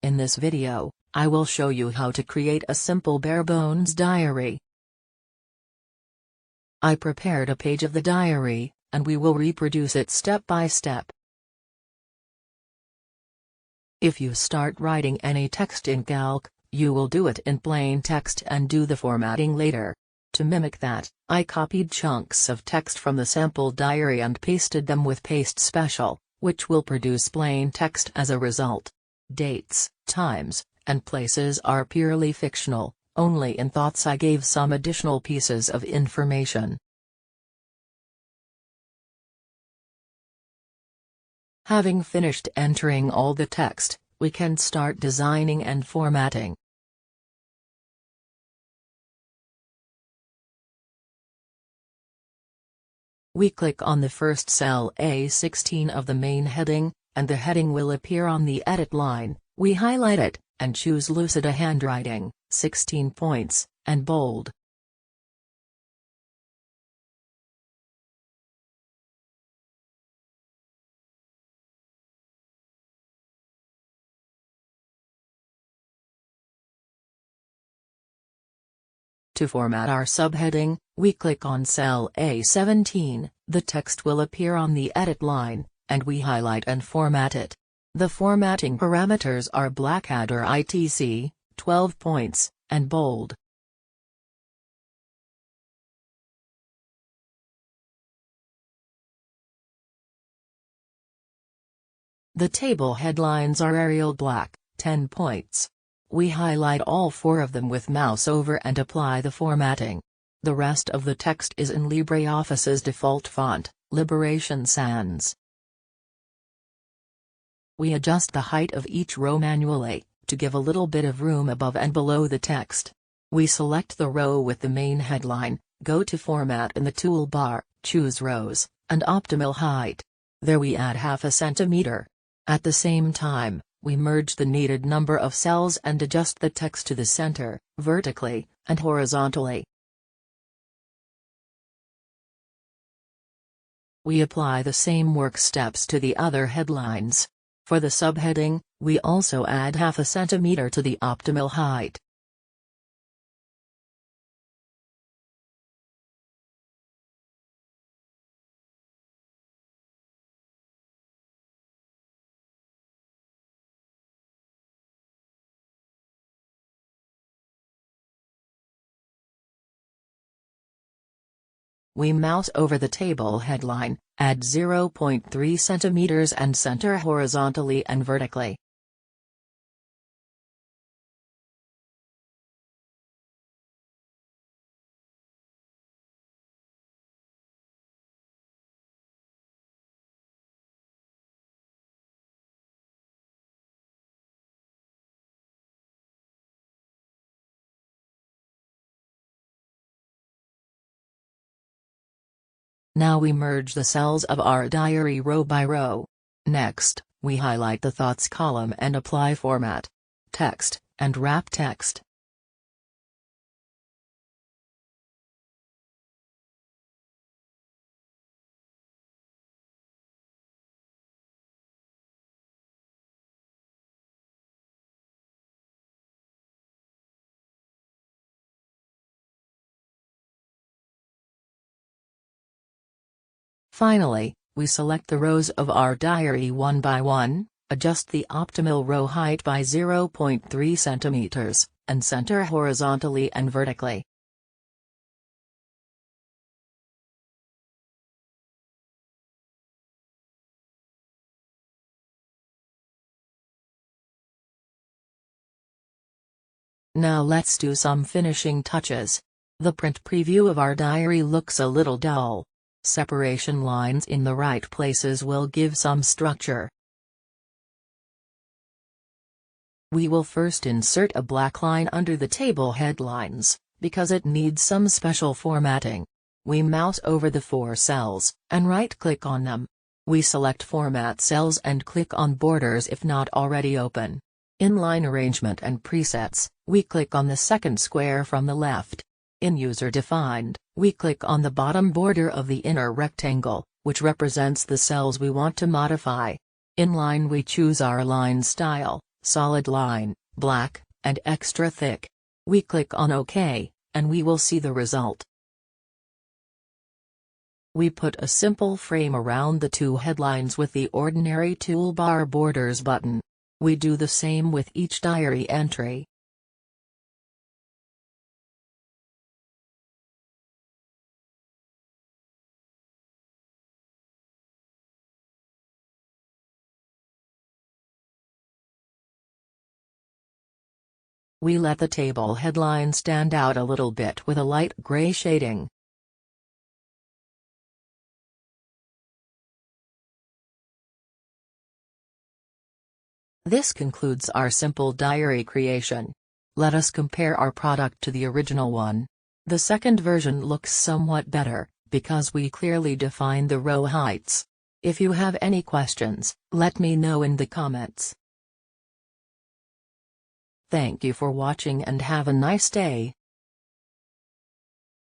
In this video, I will show you how to create a simple bare-bones diary. I prepared a page of the diary, and we will reproduce it step by step. If you start writing any text in Calc, you will do it in plain text and do the formatting later. To mimic that, I copied chunks of text from the sample diary and pasted them with Paste Special, which will produce plain text as a result. Dates, times, and places are purely fictional, only in thoughts I gave some additional pieces of information. Having finished entering all the text, we can start designing and formatting. We click on the first cell A16 of the main heading, and the heading will appear on the edit line. We highlight it, and choose Lucida Handwriting, 16 points, and bold. To format our subheading, we click on cell A17, the text will appear on the edit line, and we highlight and format it. The formatting parameters are Blackadder ITC, 12 points, and bold. The table headlines are Arial Black, 10 points. We highlight all 4 of them with mouse over and apply the formatting. The rest of the text is in LibreOffice's default font, Liberation Sans. We adjust the height of each row manually, to give a little bit of room above and below the text. We select the row with the main headline, go to Format in the toolbar, choose Rows, and Optimal Height. There we add half a centimeter. At the same time, we merge the needed number of cells and adjust the text to the center, vertically, and horizontally. We apply the same work steps to the other headlines. For the subheading, we also add half a centimeter to the optimal height. We mouse over the table headline, add 0.3 centimeters and center horizontally and vertically. Now we merge the cells of our diary row by row. Next, we highlight the Thoughts column and apply Format, Text, and Wrap Text. Finally, we select the rows of our diary one by one, adjust the optimal row height by 0.3 centimeters, and center horizontally and vertically. Now let's do some finishing touches. The print preview of our diary looks a little dull. Separation lines in the right places will give some structure. We will first insert a black line under the table headlines, because it needs some special formatting. We mouse over the 4 cells, and right-click on them. We select Format Cells and click on Borders if not already open. In Line Arrangement and Presets, we click on the second square from the left. In User Defined, we click on the bottom border of the inner rectangle, which represents the cells we want to modify. In Line we choose our line style, solid line, black, and extra thick. We click on OK, and we will see the result. We put a simple frame around the two headlines with the ordinary toolbar borders button. We do the same with each diary entry. We let the table headline stand out a little bit with a light gray shading. This concludes our simple diary creation. Let us compare our product to the original one. The second version looks somewhat better, because we clearly define the row heights. If you have any questions, let me know in the comments. Thank you for watching and have a nice day.